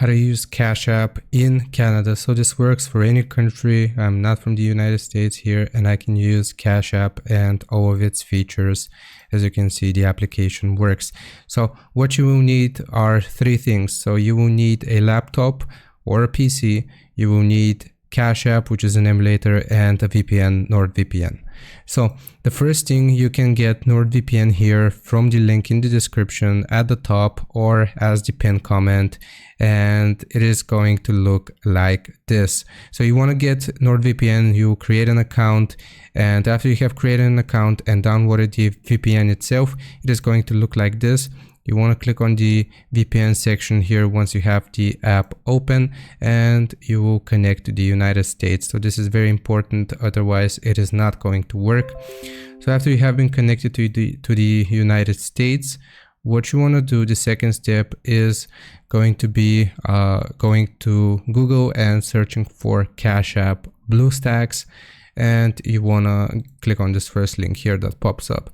how to use Cash App in Canada. So this works for any country. I'm not from the United States here, and I can use Cash App and all of its features. As you can see, the application works. So what you will need are three things. So you will need a laptop or a PC. You will need Cash App, which is an emulator, and a VPN, NordVPN. So the first thing, you can get NordVPN here from the link in the description at the top or as the pinned comment, and it is going to look like this. So you want to get NordVPN, you create an account, and after you have created an account and downloaded the VPN itself, it is going to look like this. You want to click on the VPN section here once you have the app open, and you will connect to the United States. So this is very important, otherwise it is not going to work. So after you have been connected to the United States, what you want to do, the second step, is going to be going to Google and searching for Cash App BlueStacks, and you want to click on this first link here that pops up.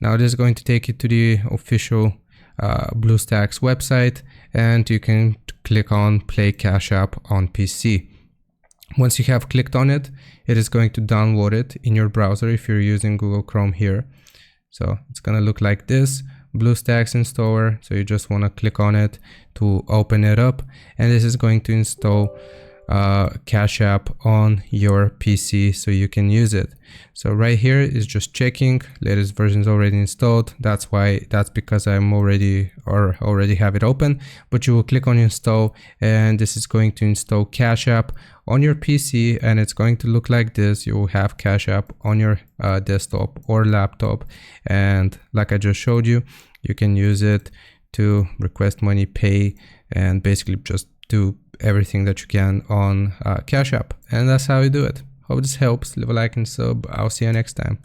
Now this is going to take you to the official BlueStacks website, and you can click on Play Cash App on PC. Once you have clicked on it, it is going to download it in your browser if you're using Google Chrome here. So it's going to look like this, BlueStacks installer. So you just want to click on it to open it up, and this is going to install Cash App on your PC so you can use it. So right here is just checking, latest version is already installed. That's because I'm already have it open. But you will click on install, and this is going to install Cash App on your PC, and it's going to look like this. You will have Cash App on your desktop or laptop, and like I just showed you, you can use it to request money, pay, and basically just do everything that you can on Cash App. And that's how you do it. Hope this helps. Leave a like and sub. I'll see you next time.